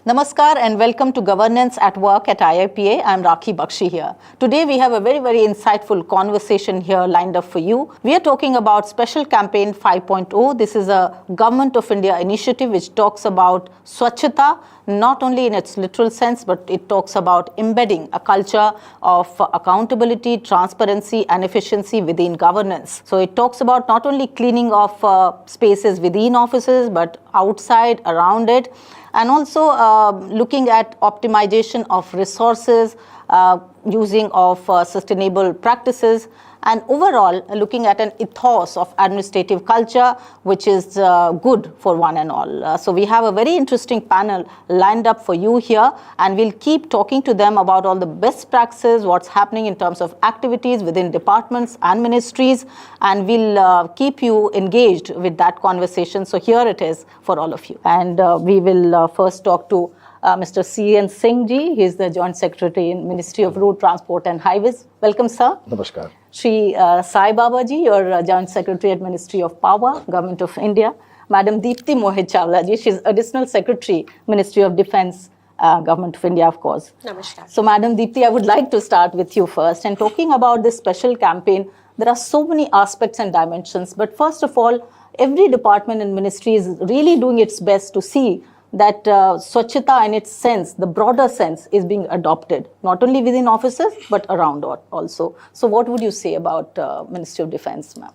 Namaskar and welcome to Governance at Work at IIPA. I'm Rakhi Bakshi here. Today we have a very insightful conversation here lined up for you. We are talking about Special Campaign 5.0. This is a Government of India initiative which talks about Swachhata, not only in its literal sense, but it talks about embedding a culture of accountability, transparency and efficiency within governance. So it talks about not only cleaning of spaces within offices, but outside, around it, and also looking at optimization of resources, using of sustainable practices, and overall looking at an ethos of administrative culture which is good for one and all. So we have a very interesting panel lined up for you here, and we'll keep talking to them about all the best practices, what's happening in terms of activities within departments and ministries, and we'll keep you engaged with that conversation. So here it is for all of you. And we will first talk to Mr. C and Singh ji. He is the Joint Secretary in Ministry of Road Transport and Highways. Welcome, sir. Namaskar. Shri Sai Baba ji, your Joint Secretary at Ministry of Power, Government of India. Madam Dipti Mohil Chawla ji, she's Additional Secretary, Ministry of Defence, Government of India, of course. Namaskar. So, Madam Dipti, I would like to start with you first. And talking about this special campaign, there are so many aspects and dimensions. But first of all, every department and ministry is really doing its best to see that Swachhata in its sense, the broader sense, is being adopted, not only within offices, but around also. So what would you say about Ministry of Defence, ma'am?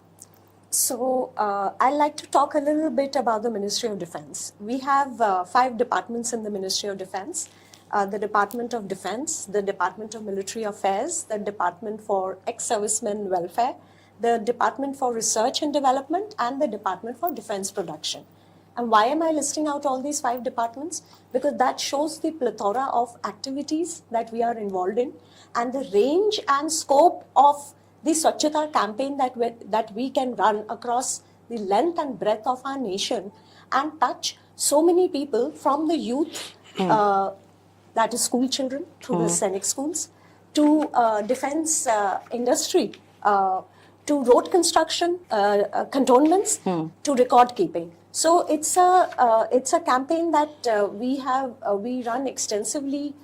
So I'd like to talk a little bit about the Ministry of Defence. We have 5 departments in the Ministry of Defence. The Department of Defence, the Department of Military Affairs, the Department for Ex-Servicemen Welfare, the Department for Research and Development, and the Department for Defence Production. And why am I listing out all these 5 departments? Because that shows the plethora of activities that we are involved in and the range and scope of the Swachhata campaign that we can run across the length and breadth of our nation and touch so many people, from the youth, that is school children, through the scenic schools, to defense industry, to road construction, cantonments, to record keeping. So it's a campaign that we run extensively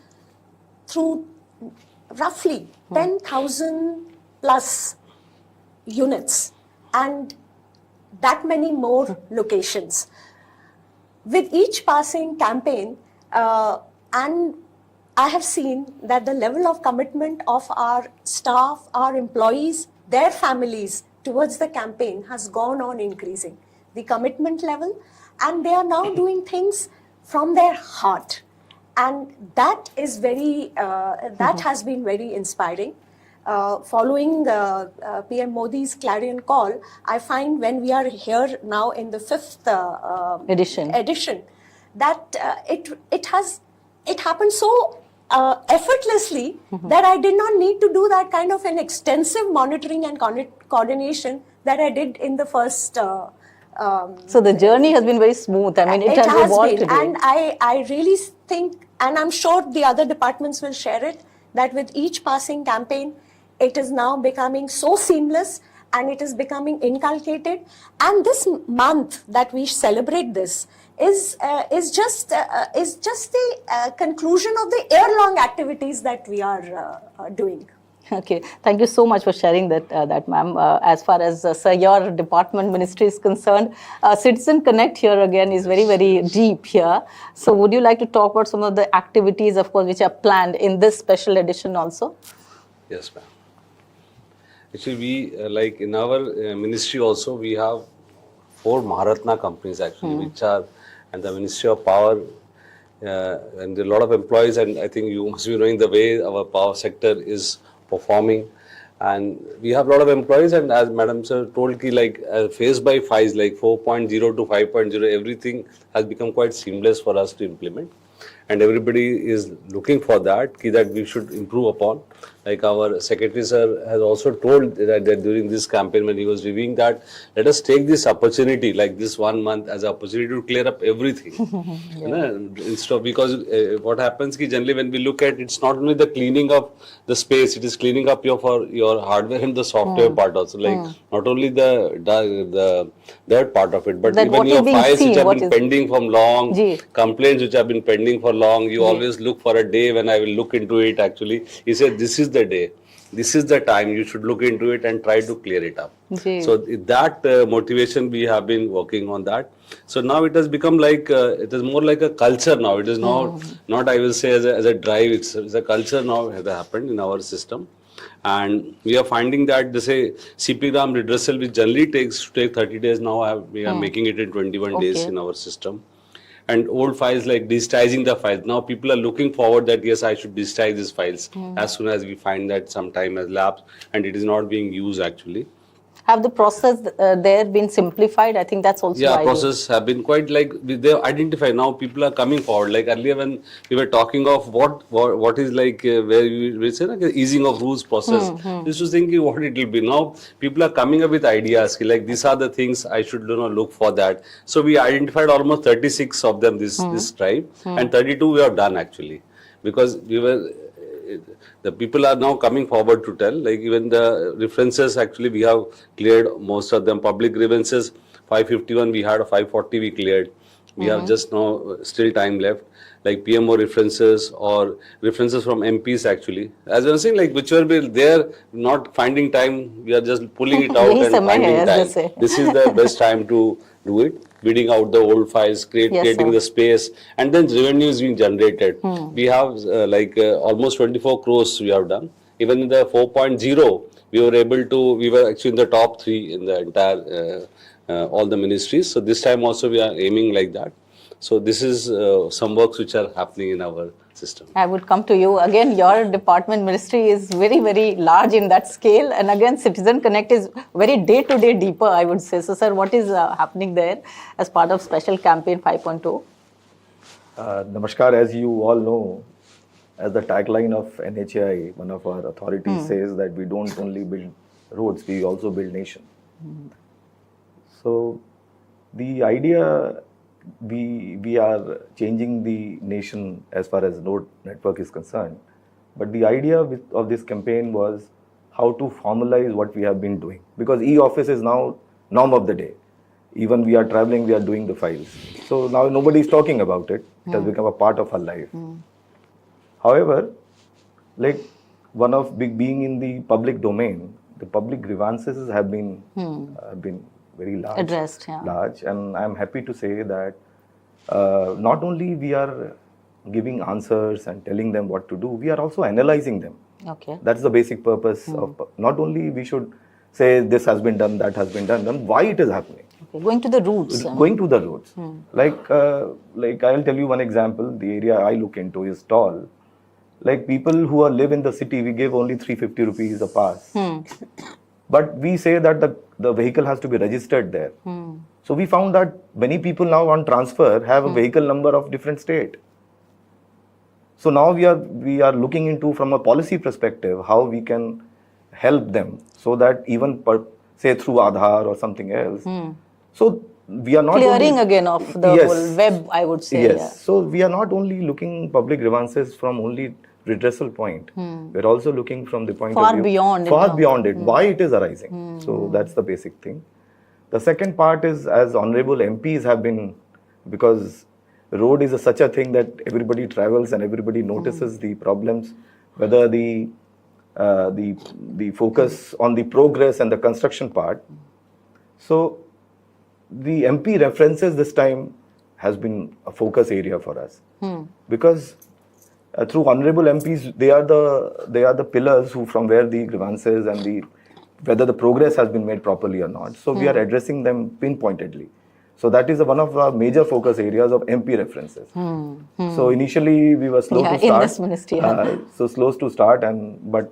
through roughly 10,000 plus units and that many more locations. With each passing campaign, and I have seen that the level of commitment of our staff, our employees, their families towards the campaign has gone on increasing. The commitment level, and they are now doing things from their heart, and that is that has been very inspiring. Following PM Modi's clarion call, I find when we are here now in the 5th edition, that it happened so effortlessly that I did not need to do that kind of an extensive monitoring and coordination that I did in the first. So the journey has been very smooth. I mean, it has evolved been, and I really think, and I'm sure the other departments will share it, that with each passing campaign, it is now becoming so seamless and it is becoming inculcated. And this month that we celebrate this is just the conclusion of the year-long activities that we are doing. Okay, thank you so much for sharing that ma'am. As far as sir, your department ministry is concerned, Citizen Connect here again is very deep here. So would you like to talk about some of the activities, of course, which are planned in this special edition also? Yes, ma'am. Actually, we, like in our ministry also, we have 4 Maharatna companies actually, which are, and the Ministry of Power, and a lot of employees, and I think you must be knowing the way our power sector is performing, and we have a lot of employees, and as Madam Sir told, like phase by phase, like 4.0 to 5.0, everything has become quite seamless for us to implement, and everybody is looking for that we should improve upon. Like our secretary sir has also told that during this campaign when he was reviewing that, let us take this opportunity, like this 1 month as an opportunity to clear up everything. You know, instead of, because what happens ki generally when we look at, it's not only the cleaning up the space, it is cleaning up for your hardware and the software part also. Like not only the that part of it, but That even what is your being files seen, which have what been is- pending from long, Ji. complaints which have been pending for long, you always look for a day when I will look into it actually. He said, this is the day, this is the time you should look into it and try to clear it up. Ji. So that motivation, we have been working on that. So now it has become like, it is more like a culture now. It is now not, I will say, as a drive, it's a culture now has happened in our system. And we are finding that, say, CP gram redressal, which generally take 30 days, now we are making it in 21 days Okay. in our system. And old files, like digitizing the files. Now people are looking forward that, yes, I should digitize these files as soon as we find that some time has lapsed and it is not being used actually. Have the process there been simplified? I think that's also Yeah, ideal. process have been quite like, they identify now, people are coming forward. Like earlier when we were talking of what is like, where we say like easing of rules process, just to thinking what it will be. Now people are coming up with ideas, like these are the things I should look for that. So we identified almost 36 of them this tribe, and 32 we have done actually, because we were, the people are now coming forward to tell, like even the references actually we have cleared most of them. Public grievances 551 we had, 540 we cleared. We have just now still time left, like PMO references or references from MPs actually. As I was saying, like which were there not finding time, we are just pulling it out Yahi and samay hai, finding as they time. say. This is the best time to do it, weeding out the old files, creating sir. the space, and then revenue is being generated. We have almost 24 crores we have done. Even in the 4.0, we were actually in the top 3 in the entire, all the ministries. So this time also we are aiming like that. So this is some works which are happening in our system. I would come to you. Again, your department ministry is very, very large in that scale. And again, Citizen Connect is very day-to-day deeper, I would say. So, sir, what is happening there as part of Special Campaign 5.0? Namaskar, as you all know, as the tagline of NHAI, one of our authorities says that we don't only build roads, we also build nation. So the idea, we are changing the nation as far as road network is concerned. But the idea of this campaign was how to formalize what we have been doing. Because e-office is now norm of the day. Even we are traveling, we are doing the files. So now nobody is talking about it. It has become a part of our life. However, like one of being in the public domain, the public grievances have been very large. Addressed, yeah. Large, and I'm happy to say that not only we are giving answers and telling them what to do, we are also analyzing them. Okay. That's the basic purpose of, not only we should say this has been done, that has been done, then why it is happening. Okay. Going to the roots. Going to the roads. Like I'll tell you one example. The area I look into is tall. Like people who live in the city, we give only 350 rupees a pass. But we say that the vehicle has to be registered there. So we found that many people now on transfer have a vehicle number of different state. So now we are looking into, from a policy perspective, how we can help them so that even say through Aadhaar or something else. So we are not Clearing only, again of the whole web, I would say. Yes. Yeah. So we are not only looking public grievances from only redressal point. We're also looking from the point Far of view beyond it far now. beyond it, why it is arising. So that's the basic thing. The second part is, as honorable MPs have been, because road is such a thing that everybody travels and everybody notices the problems, whether the focus on the progress and the construction part. So the MP references this time has been a focus area for us, because through honorable MPs, they are the pillars who, from where the grievances and whether the progress has been made properly or not. So we are addressing them pinpointedly. So that is one of our major focus areas of MP references. So initially we were slow to start. In this ministry. So slow to start, but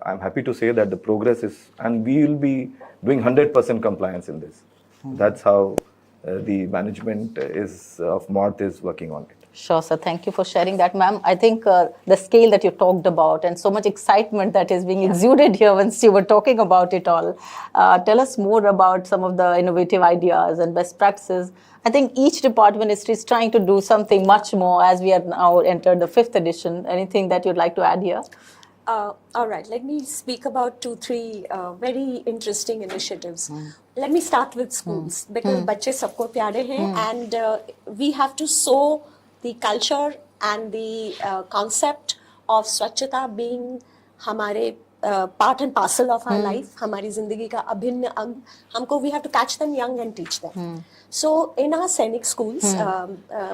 I'm happy to say that the progress is, and we will be doing 100% compliance in this. That's how the management of MORTH is working on it. Sure, sir. Thank you for sharing that, ma'am. I think the scale that you talked about and so much excitement that is being exuded here once you were talking about it all. Tell us more about some of the innovative ideas and best practices. I think each department is trying to do something much more as we are now entered the 5th edition. Anything that you'd like to add here? All right, let me speak about 2-3 very interesting initiatives. Let me start with schools because बच्चे सबको प्यारे हैं and we have to sow the culture and the concept of स्वच्छता being हमारे part and parcel of our life, हमारी जिंदगी का अभिन्न अंग. हमको we have to catch them young and teach them. So in our Sainik schools,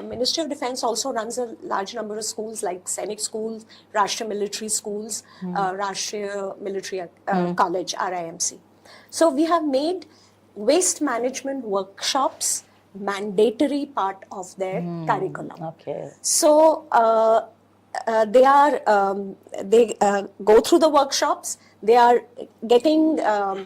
Ministry of Defence also runs a large number of schools like Sainik schools, Rashtriya Military Schools, Rashtriya Military College, RIMC. So we have made waste management workshops mandatory part of their curriculum. Okay. So they go through the workshops. They are getting a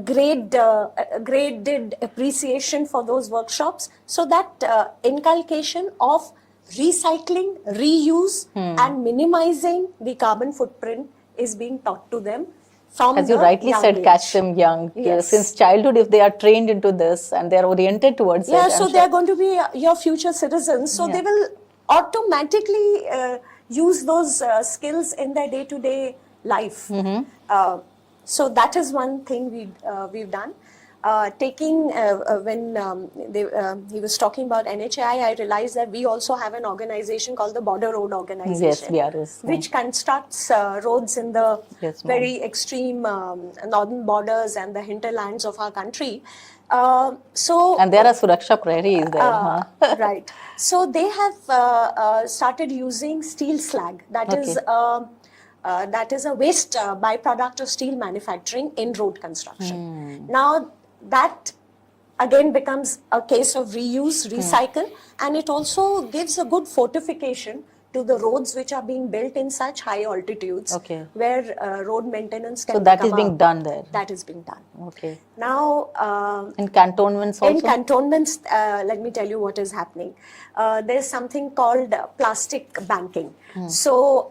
graded appreciation for those workshops, so that inculcation of recycling, reuse, and minimizing the carbon footprint is being taught to them from As you the rightly young said, age. catch them young. Yes. Since childhood, if they are trained into this and they are oriented towards it. Yeah, I'm so sure- they are going to be your future citizens. So Yeah. they will automatically use those skills in their day-to-day life. So that is one thing we've done. When he was talking about NHAI, I realized that we also have an organization called the Border Road Organization, BRS. which constructs roads in the Yes, ma'am. very extreme northern borders and the hinterlands of our country. And there are Suraksha prairies there. Huh? Right. So they have started using steel slag. That is a waste byproduct of steel manufacturing in road construction. Now that again becomes a case of reuse, recycle, and it also gives a good fortification to the roads which are being built in such high altitudes, Okay. where road maintenance can So that is become being done there. That is being done. Okay. Now, In cantonments also? in cantonments, let me tell you what is happening. There's something called plastic banking. So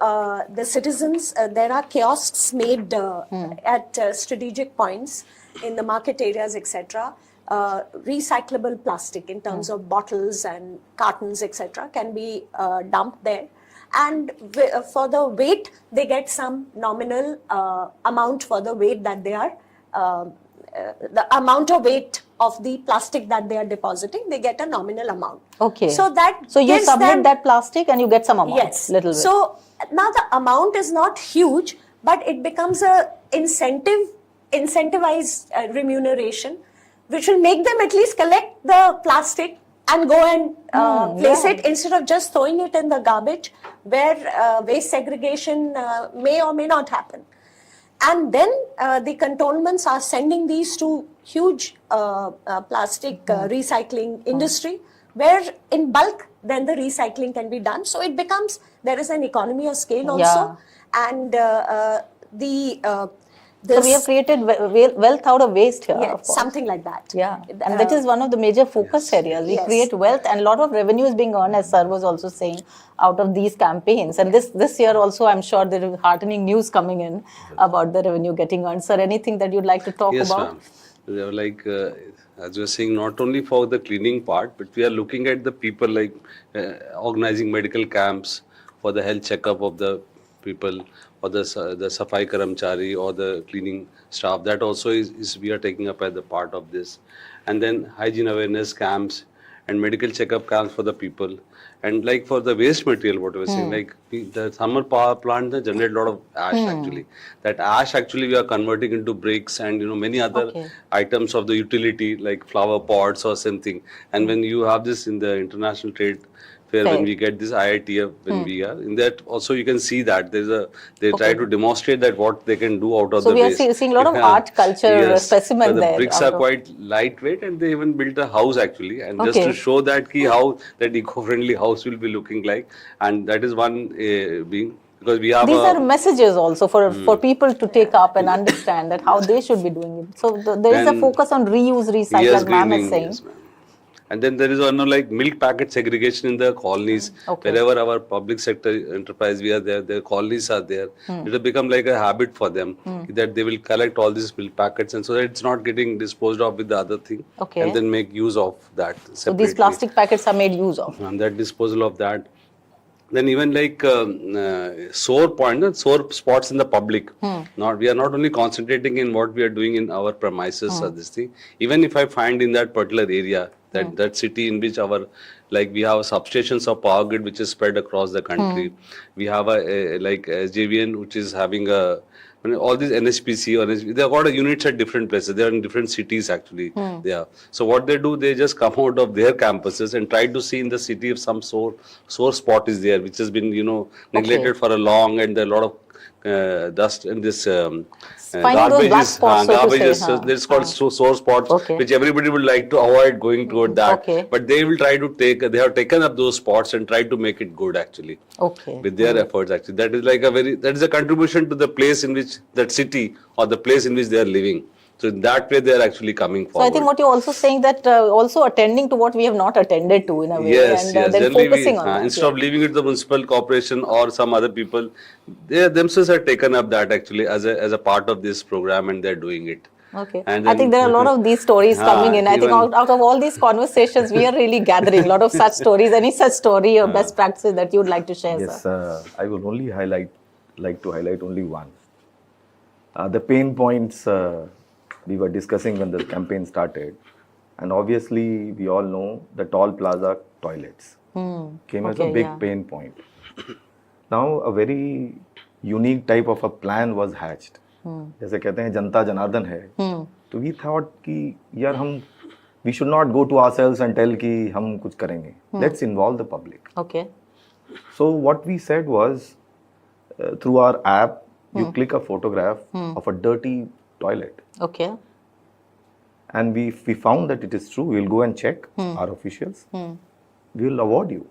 the citizens, there are kiosks made at strategic points in the market areas, etc. Recyclable plastic in terms of bottles and cartons, etc. can be dumped there. And for the weight, they get some nominal amount for the weight that they are the amount of weight of the plastic that they are depositing, they get a nominal amount. Okay. So that So you gives submit them, that plastic and you get some amount. yes. Little bit. So now the amount is not huge, but it becomes a incentivized remuneration, which will make them at least collect the plastic and go and place it instead of just throwing it in the garbage, where waste segregation may or may not happen. And then the cantonments are sending these to huge plastic recycling industry, where in bulk then the recycling can be done. So it becomes, there is an economy of scale also. And so we have created wealth out of waste here. yeah, of course. something like that. Yeah, and that is one of the major focus areas. We Yes. create wealth, and a lot of revenue is being earned, as Sir was also saying, out of these campaigns. And this year also, I'm sure there is heartening news coming in about the revenue getting earned. Sir, anything that you'd like to talk Yes, about? ma'am. We are like, as you were saying, not only for the cleaning part, but we are looking at the people, like organizing medical camps for the health checkup of the people, or the Safai Karamchari or the cleaning staff. That also is we are taking up as a part of this. And then hygiene awareness camps and medical checkup camps for the people. And like for the waste material, what we were saying, like the thermal power plant, they generate a lot of ash actually. That ash actually we are converting into bricks and many other items of the utility, like flower pots or something. And when you have this in the international trade fair, when we get this IITF, when we are in that, also you can see that they try to demonstrate that what they can do out of So the we are waste. seeing a lot of art culture specimen the there. bricks out are of- quite lightweight, and they even built a house actually, and just to show that how that eco-friendly house will be looking like. And that is one being, because we have These are messages also for people to take up and understand that how they should be doing it. So there is a Then- focus on reuse, recycle, yes, like ma'am is greening, saying. yes, ma'am. And then there is one like milk packet segregation in the colonies. Okay. Wherever our public sector enterprise we are there, their colonies are there. It will become like a habit for them that they will collect all these milk packets, and so that it's not getting disposed of with the other thing, Okay. and then make use of that separately. So these plastic packets are made use of. And that disposal of that. Then even like sore sore spots in the public. Not we are not only concentrating in what we are doing in our premises or this thing. Even if I find in that particular area that city in which our like we have substations of power grid which is spread across the country. We have a like JVN which is having a all these NHPC or NHPC, they have got units at different places. They are in different cities actually. They are. So what they do, they just come out of their campuses and try to see in the city if some sore spot is there, which has been neglected for a long, and there are a lot of dust in this Finding those black spots, so to say, huh? It's called sore spots, Okay. which everybody would like to avoid going toward that. Okay. But they will try to they have taken up those spots and tried to make it good actually. Okay. With their efforts actually. That is like that is a contribution to the place in which that city or the place in which they are living. So in that way they are actually coming forward. So I think what you're also saying that also attending to what we have not attended to in a way, Yes, and yes. then Generally focusing on that. instead of leaving it to the municipal corporation or some other people, they themselves have taken up that actually as a part of this program, and they're doing it. Okay. And I think there are a lot of these stories coming in. I think even- out of all these conversations, we are really gathering a lot of such stories. Any such story or best practices that you'd like to share, Yes, sir? I will only like to highlight only one. The pain points we were discussing when the campaign started, and obviously we all know the toll plaza toilets came as a Okay, big yeah. pain point. Now a very unique type of a plan was hatched. जैसे कहते हैं जनता जनार्दन है, तो we thought कि यार हम we should not go to ourselves and tell कि हम कुछ करेंगे. Let's involve the public. Okay. So what we said was, through our app, you click a photograph of a dirty toilet, Okay. and we found that it is true. We'll go and check our officials. We will award you.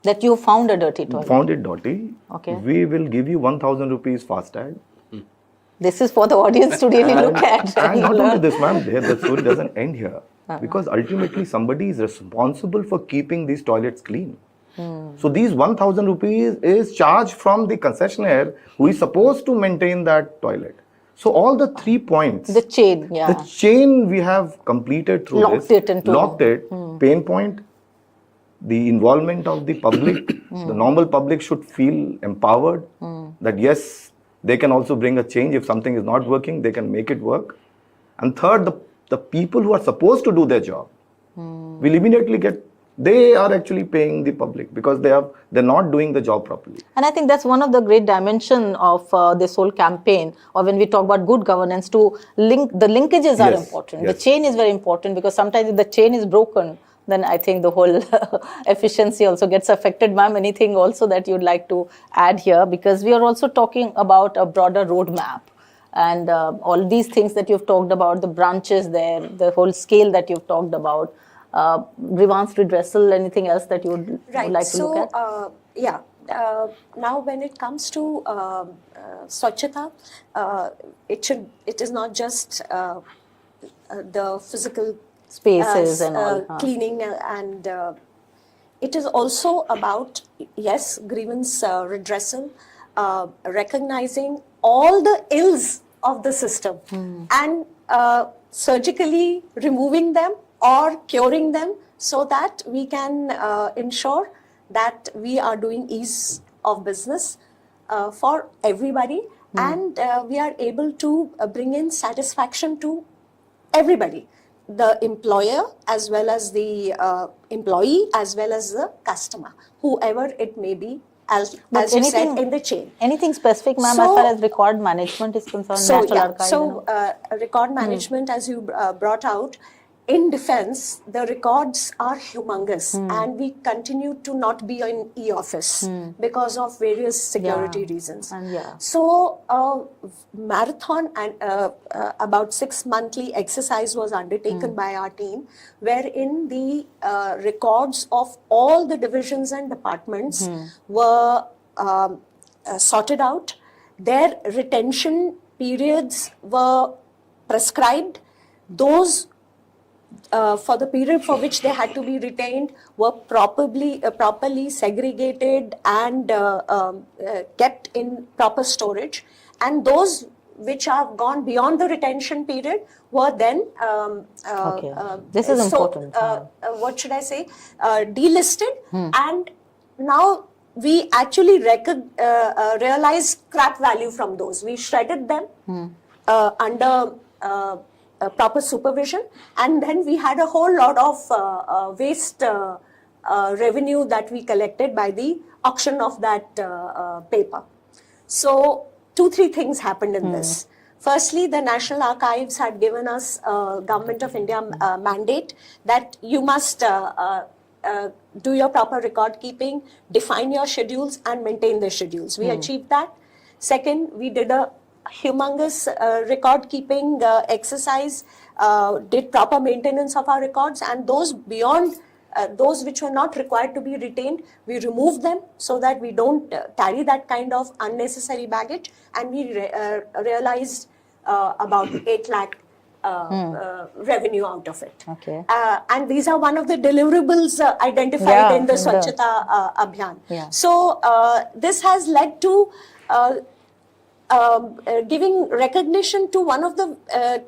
That you found a dirty toilet. Found it dirty. Okay. We will give you 1,000 rupees FASTag. This is for the audience to really look at. And not only learn. this, ma'am, the story doesn't end here. Because ultimately somebody is responsible for keeping these toilets clean. So these 1,000 rupees is charged from the concessionaire who is supposed to maintain that toilet. So all the 3 points, The chain, yeah. the chain we have completed through Locked this. it into- Locked it. Pain point, the involvement of the public. The normal public should feel empowered that yes, they can also bring a change. If something is not working, they can make it work. And third, the people who are supposed to do their job will immediately they are actually paying the public because they're not doing the job properly. And I think that's one of the great dimension of this whole campaign, or when we talk about good governance, to the linkages are Yes, important. yes. The chain is very important, because sometimes if the chain is broken, then I think the whole efficiency also gets affected. Ma'am, anything also that you'd like to add here? Because we are also talking about a broader roadmap. And all these things that you've talked about, the branches there, the whole scale that you've talked about, grievance redressal, anything else that you would Right. like to look at? Now when it comes to Swachhata, it is not just the physical Spaces and all. cleaning, and it is also about, yes, grievance redressal, recognizing all the ills of the system and surgically removing them or curing them, so that we can ensure that we are doing ease of business for everybody, and we are able to bring in satisfaction to everybody, the employer as well as the employee as well as the customer, whoever it may be, as you said, in the chain. Anything specific, ma'am, as So- far as record management is concerned, National Archive? Record management, as you brought out, in defense, the records are humongous, and we continue to not be in e-office because of various security reasons. And yeah. So, marathon and about 6 monthly exercise was undertaken by our team, wherein the records of all the divisions and departments were sorted out. Their retention periods were prescribed. Those for the period for which they had to be retained were properly segregated and kept in proper storage, and those which have gone beyond the retention period were then This is important. what should I say, delisted, and now we actually realize scrap value from those. We shredded them under proper supervision, and then we had a whole lot of waste revenue that we collected by the auction of that paper. So 2-3 things happened in this. Firstly, the National Archives had given us a Government of India mandate that you must do your proper record keeping, define your schedules and maintain the schedules. We achieved that. Second, we did a humongous record keeping exercise, did proper maintenance of our records, and those beyond those which were not required to be retained, we removed them so that we don't carry that kind of unnecessary baggage, and we realized about 8 lakh revenue out of it. Okay. And these are one of the deliverables identified in the Swachhata Abhiyan. Yeah. So this has led to giving recognition to one of the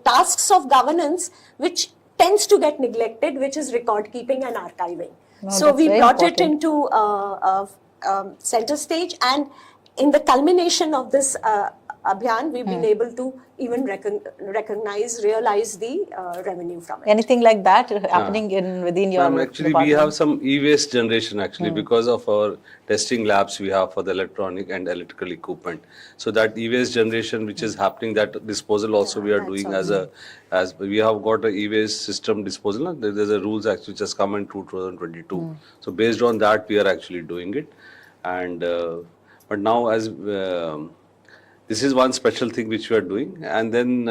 tasks of governance which tends to get neglected, which is record keeping and archiving. So we brought it into center stage, and in the culmination of this Abhiyan, we've been able to even realize the revenue from it. Anything like that happening within your Actually, department? we have some e-waste generation actually because of our testing labs we have for the electronic and electrical equipment. So that e-waste generation which is happening, that disposal also we are doing as we have got a e-waste system disposal. There's a rules actually just come in 2022. So based on that we are actually doing it, and but now as this is one special thing which we are doing, and then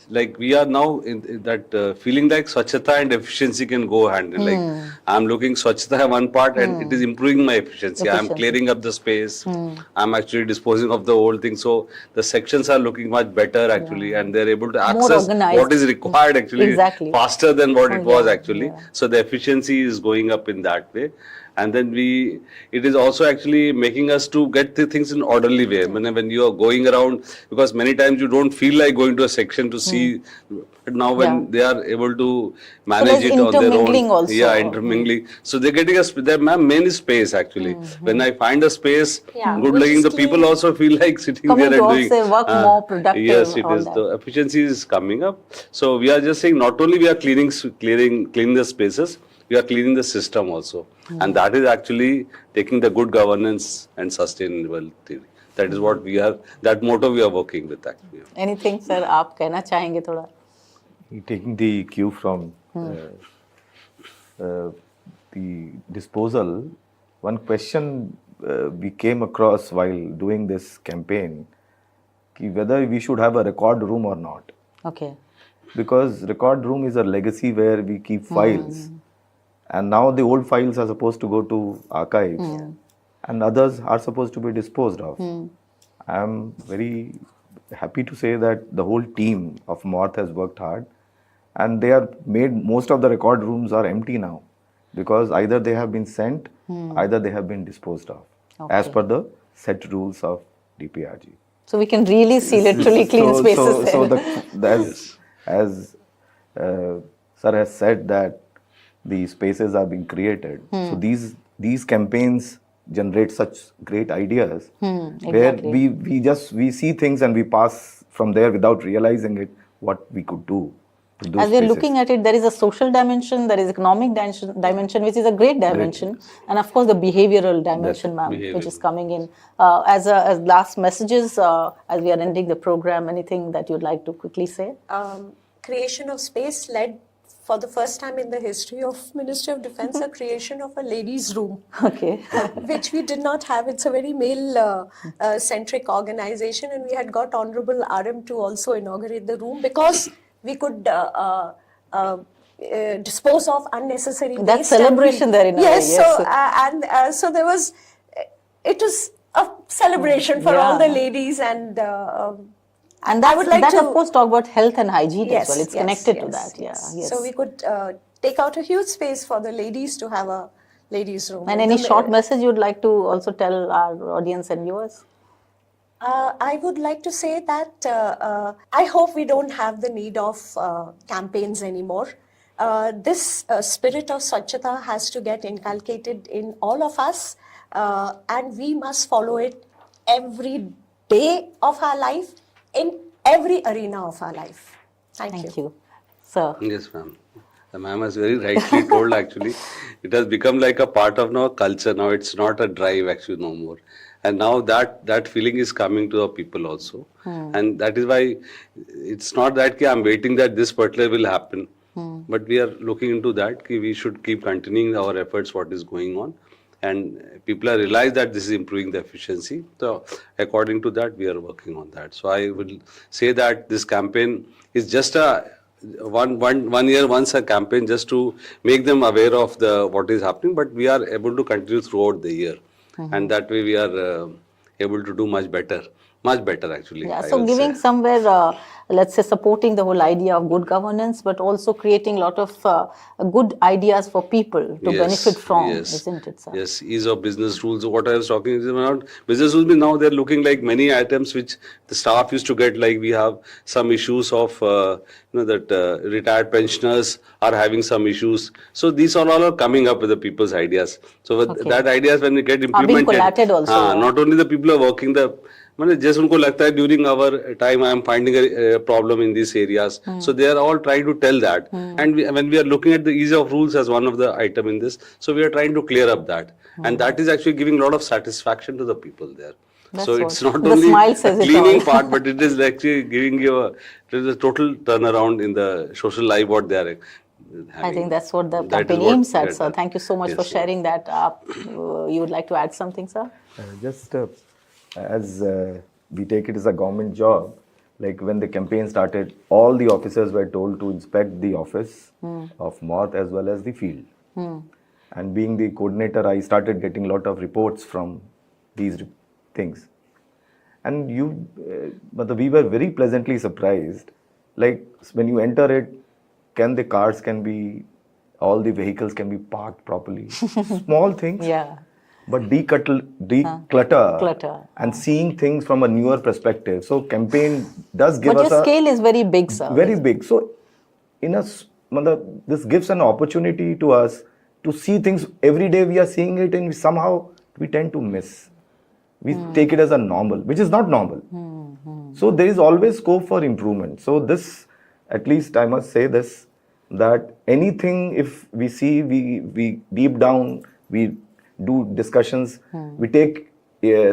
like we are now in that feeling like Swachhata and efficiency can go hand in. Like I'm looking Swachhata one part and it is improving my efficiency. I'm clearing up the space. I'm actually disposing of the old thing. So the sections are looking much better actually, and they're able to access what is required actually faster than what it was actually. So the efficiency is going up in that way. And then it is also actually making us to get the things in orderly way. When you are going around, because many times you don't feel like going to a section to see. But now when they are able to manage it on their own, also. Intermingling. So they're getting their main space actually. When I find a space good looking, the people also feel like sitting there and doing work more productive. Yes, it is. The efficiency is coming up. So we are just saying not only we are cleaning the spaces, we are cleaning the system also, and that is actually taking the good governance and sustainable theory. That is what we are. That motto we are working with actually. Anything, sir? आप कहना चाहेंगे थोड़ा? Taking the cue from the disposal, one question we came across while doing this campaign, whether we should have a record room or not. Okay. Because record room is a legacy where we keep files. And now the old files are supposed to go to archives and others are supposed to be disposed of. I am very happy to say that the whole team of Moth has worked hard, and they are most of the record rooms are empty now because either they have been sent, either they have been disposed of as per the set rules of DPRG. So we can really see literally clean spaces. As Sir has said that the spaces are being created. So these campaigns generate such great ideas where we see things and we pass from there without realizing it what we could do. As we are looking at it, there is a social dimension, there is economic dimension, which is a great dimension, and of course the behavioral dimension, ma'am, which is coming in. As last messages, as we are ending the program, anything that you'd like to quickly say? Creation of space led for the first time in the history of Ministry of Defence, a creation of a ladies' room, which we did not have. It's a very male-centric organization, and we had got Honorable RM to also inaugurate the room because we could dispose of unnecessary waste. That celebration there in a way. Yes, so there was, it was a celebration for all the ladies, and And I would like that to, of course talk about health and hygiene yes, as well. It's yes, connected yes, to that. yes. Yeah. Yes. So we could take out a huge space for the ladies to have a ladies' room. And any short message you'd like to also tell our audience and viewers? I would like to say that I hope we don't have the need of campaigns anymore. This spirit of Swachhata has to get inculcated in all of us, and we must follow it every day of our life, in every arena of our life. Thank you. Sir. Yes, ma'am. The ma'am has very rightly told actually. It has become like a part of now culture. Now it's not a drive actually no more. And now that feeling is coming to the people also. And that is why it's not that ki I'm waiting that this particular will happen. But we are looking into that ki we should keep continuing our efforts what is going on. And people have realized that this is improving the efficiency. So according to that, we are working on that. So I will say that this campaign is just a one year once a campaign just to make them aware of the what is happening. But we are able to continue throughout the year, and that way we are able to do much better actually. Yeah, I so will giving say. somewhere, let's say, supporting the whole idea of good governance, but also creating a lot of good ideas for people to benefit from, isn't it, sir? Yes, ease of business rules. What I was talking is about business rules. Now they're looking like many items which the staff used to get. Like we have some issues of that retired pensioners are having some issues. So these all are coming up with the people's ideas. So with that ideas when we get Are being implemented, collated also, yeah. not only the people are working the. just उनको लगता है during our time I am finding a problem in these areas. So they are all trying to tell that. And when we are looking at the ease of rules as one of the item in this, so we are trying to clear up that. And that is actually giving a lot of satisfaction to the people there. That's so what it's not the only smile a says it cleaning all. part, but it is actually giving you a total turnaround in the social life what they are having. I think that's what the That is campaign what aims we at, are sir. done. Thank you so much Yes, for sir. sharing that. You would like to add something, sir? Just as we take it as a government job, like when the campaign started, all the officers were told to inspect the office of Moth as well as the field. And being the coordinator, I started getting a lot of reports from these things. And we were very pleasantly surprised. Like when you enter it, all the vehicles can be parked properly. Small things. Yeah. But declutter and seeing things from a newer perspective. So campaign does give But us your scale is very big, sir. very big. So this gives an opportunity to us to see things every day. We are seeing it, and somehow we tend to miss. We take it as a normal, which is not normal. So there is always scope for improvement. So this, at least I must say this, that anything if we see, we deep down, we do discussions, we take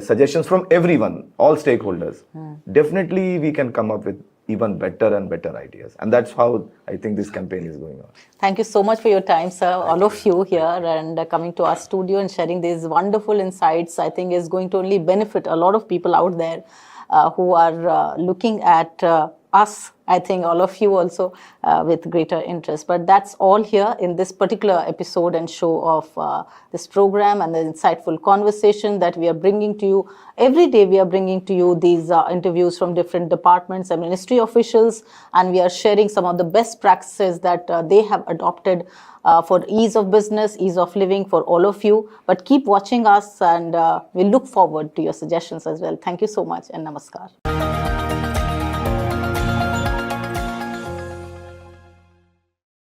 suggestions from everyone, all stakeholders. Definitely we can come up with even better and better ideas. And that's how I think this campaign is going on. Thank you so much for your time, sir. All of you here and coming to our studio and sharing these wonderful insights, I think is going to only benefit a lot of people out there who are looking at us, I think all of you also with greater interest. But that's all here in this particular episode and show of this program and the insightful conversation that we are bringing to you. Every day we are bringing to you these interviews from different departments and ministry officials, and we are sharing some of the best practices that they have adopted for ease of business, ease of living for all of you. But keep watching us, and we look forward to your suggestions as well. Thank you so much, and namaskar.